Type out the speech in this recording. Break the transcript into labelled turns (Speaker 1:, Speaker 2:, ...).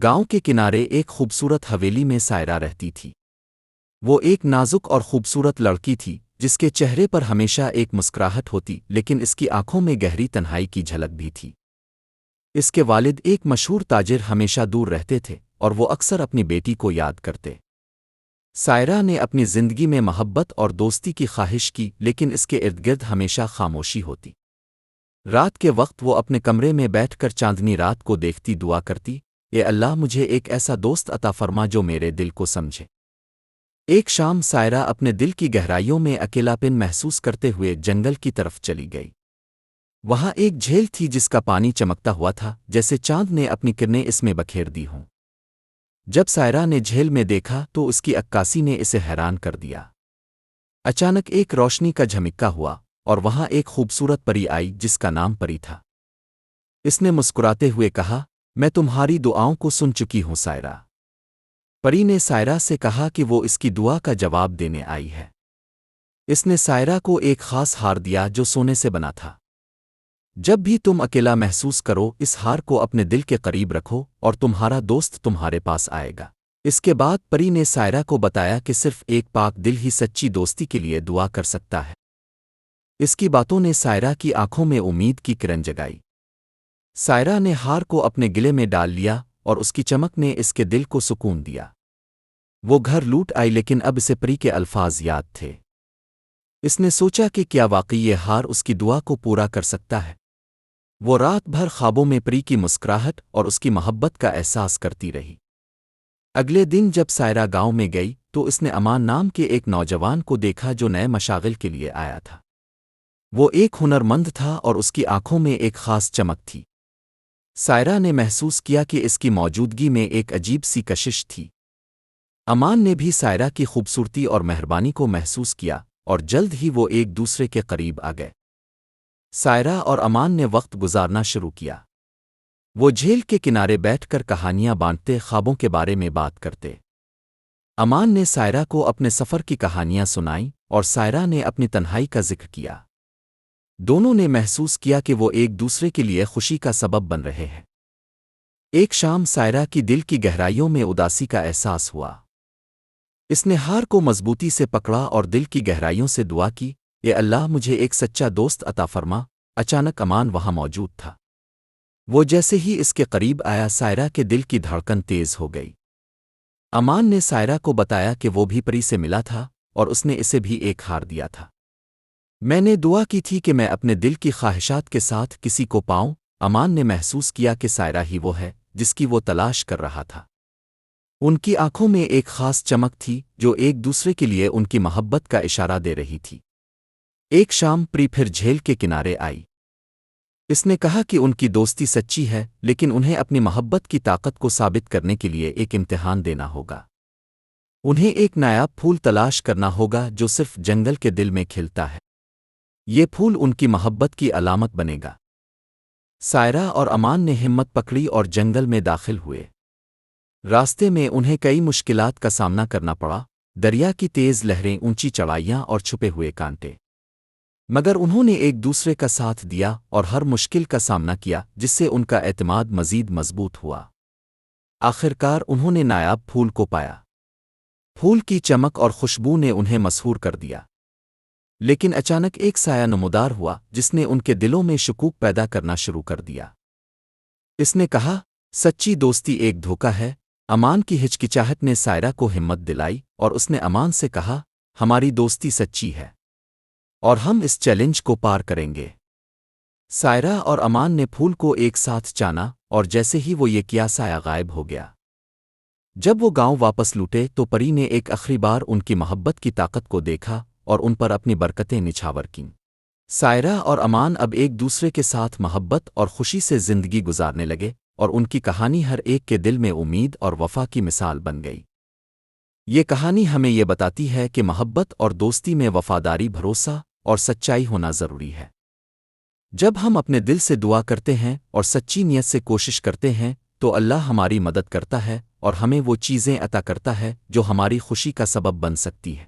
Speaker 1: گاؤں کے کنارے ایک خوبصورت حویلی میں سائرہ رہتی تھی۔ وہ ایک نازک اور خوبصورت لڑکی تھی جس کے چہرے پر ہمیشہ ایک مسکراہٹ ہوتی، لیکن اس کی آنکھوں میں گہری تنہائی کی جھلک بھی تھی۔ اس کے والد ایک مشہور تاجر ہمیشہ دور رہتے تھے اور وہ اکثر اپنی بیٹی کو یاد کرتے۔ سائرہ نے اپنی زندگی میں محبت اور دوستی کی خواہش کی، لیکن اس کے ارد گرد ہمیشہ خاموشی ہوتی۔ رات کے وقت وہ اپنے کمرے میں بیٹھ کر چاندنی رات کو دیکھتی دعا کرتی، اے اللہ مجھے ایک ایسا دوست عطا فرما جو میرے دل کو سمجھے۔ ایک شام سائرہ اپنے دل کی گہرائیوں میں اکیلاپن محسوس کرتے ہوئے جنگل کی طرف چلی گئی۔ وہاں ایک جھیل تھی جس کا پانی چمکتا ہوا تھا جیسے چاند نے اپنی کرنیں اس میں بکھیر دی ہوں۔ جب سائرہ نے جھیل میں دیکھا تو اس کی عکاسی نے اسے حیران کر دیا۔ اچانک ایک روشنی کا جھمکا ہوا اور وہاں ایک خوبصورت پری آئی جس کا نام پری تھا۔ اس نے مسکراتے ہوئے کہا، میں تمہاری دعاؤں کو سن چکی ہوں سائرہ۔ پری نے سائرہ سے کہا کہ وہ اس کی دعا کا جواب دینے آئی ہے۔ اس نے سائرہ کو ایک خاص ہار دیا جو سونے سے بنا تھا۔ جب بھی تم اکیلا محسوس کرو اس ہار کو اپنے دل کے قریب رکھو اور تمہارا دوست تمہارے پاس آئے گا۔ اس کے بعد پری نے سائرہ کو بتایا کہ صرف ایک پاک دل ہی سچی دوستی کے لیے دعا کر سکتا ہے۔ اس کی باتوں نے سائرہ کی آنکھوں میں امید کی کرن جگائی۔ سائرہ نے ہار کو اپنے گلے میں ڈال لیا اور اس کی چمک نے اس کے دل کو سکون دیا۔ وہ گھر لوٹ آئی لیکن اب اسے پری کے الفاظ یاد تھے۔ اس نے سوچا کہ کیا واقعی یہ ہار اس کی دعا کو پورا کر سکتا ہے۔ وہ رات بھر خوابوں میں پری کی مسکراہٹ اور اس کی محبت کا احساس کرتی رہی۔ اگلے دن جب سائرہ گاؤں میں گئی تو اس نے امان نام کے ایک نوجوان کو دیکھا جو نئے مشاغل کے لیے آیا تھا۔ وہ ایک ہنر مند تھا اور اس کی آنکھوں میں ایک خاص چمک تھی۔ سائرہ نے محسوس کیا کہ اس کی موجودگی میں ایک عجیب سی کشش تھی۔ امان نے بھی سائرہ کی خوبصورتی اور مہربانی کو محسوس کیا اور جلد ہی وہ ایک دوسرے کے قریب آ گئے۔ سائرہ اور امان نے وقت گزارنا شروع کیا۔ وہ جھیل کے کنارے بیٹھ کر کہانیاں بانٹتے، خوابوں کے بارے میں بات کرتے۔ امان نے سائرہ کو اپنے سفر کی کہانیاں سنائیں اور سائرہ نے اپنی تنہائی کا ذکر کیا۔ دونوں نے محسوس کیا کہ وہ ایک دوسرے کے لیے خوشی کا سبب بن رہے ہیں۔ ایک شام سائرہ کی دل کی گہرائیوں میں اداسی کا احساس ہوا۔ اس نے ہار کو مضبوطی سے پکڑا اور دل کی گہرائیوں سے دعا کی، اے اللہ مجھے ایک سچا دوست عطا فرما۔ اچانک امان وہاں موجود تھا۔ وہ جیسے ہی اس کے قریب آیا سائرہ کے دل کی دھڑکن تیز ہو گئی۔ امان نے سائرہ کو بتایا کہ وہ بھی پری سے ملا تھا اور اس نے اسے بھی ایک ہار دیا تھا۔ میں نے دعا کی تھی کہ میں اپنے دل کی خواہشات کے ساتھ کسی کو پاؤں۔ امان نے محسوس کیا کہ سائرہ ہی وہ ہے جس کی وہ تلاش کر رہا تھا۔ ان کی آنکھوں میں ایک خاص چمک تھی جو ایک دوسرے کے لیے ان کی محبت کا اشارہ دے رہی تھی۔ ایک شام پری پھر جھیل کے کنارے آئی۔ اس نے کہا کہ ان کی دوستی سچی ہے لیکن انہیں اپنی محبت کی طاقت کو ثابت کرنے کے لیے ایک امتحان دینا ہوگا۔ انہیں ایک نایاب پھول تلاش کرنا ہوگا جو صرف جنگل کے دل میں کھلتا ہے۔ یہ پھول ان کی محبت کی علامت بنے گا۔ سائرہ اور امان نے ہمت پکڑی اور جنگل میں داخل ہوئے۔ راستے میں انہیں کئی مشکلات کا سامنا کرنا پڑا، دریا کی تیز لہریں، اونچی چڑھائیاں اور چھپے ہوئے کانٹے۔ مگر انہوں نے ایک دوسرے کا ساتھ دیا اور ہر مشکل کا سامنا کیا جس سے ان کا اعتماد مزید مضبوط ہوا۔ آخرکار انہوں نے نایاب پھول کو پایا۔ پھول کی چمک اور خوشبو نے انہیں مسحور کر دیا۔ لیکن اچانک ایک سایہ نمودار ہوا جس نے ان کے دلوں میں شکوک پیدا کرنا شروع کر دیا۔ اس نے کہا، سچی دوستی ایک دھوکہ ہے۔ امان کی ہچکچاہٹ نے سائرہ کو ہمت دلائی اور اس نے امان سے کہا، ہماری دوستی سچی ہے اور ہم اس چیلنج کو پار کریں گے۔ سائرہ اور امان نے پھول کو ایک ساتھ چانا اور جیسے ہی وہ یہ کیا سایہ غائب ہو گیا۔ جب وہ گاؤں واپس لوٹے تو پری نے ایک آخری بار ان کی محبت کی طاقت کو دیکھا اور ان پر اپنی برکتیں نچھاور کیں۔ سائرہ اور امان اب ایک دوسرے کے ساتھ محبت اور خوشی سے زندگی گزارنے لگے اور ان کی کہانی ہر ایک کے دل میں امید اور وفا کی مثال بن گئی۔ یہ کہانی ہمیں یہ بتاتی ہے کہ محبت اور دوستی میں وفاداری، بھروسہ اور سچائی ہونا ضروری ہے۔ جب ہم اپنے دل سے دعا کرتے ہیں اور سچی نیت سے کوشش کرتے ہیں تو اللہ ہماری مدد کرتا ہے اور ہمیں وہ چیزیں عطا کرتا ہے جو ہماری خوشی کا سبب بن سکتی ہے۔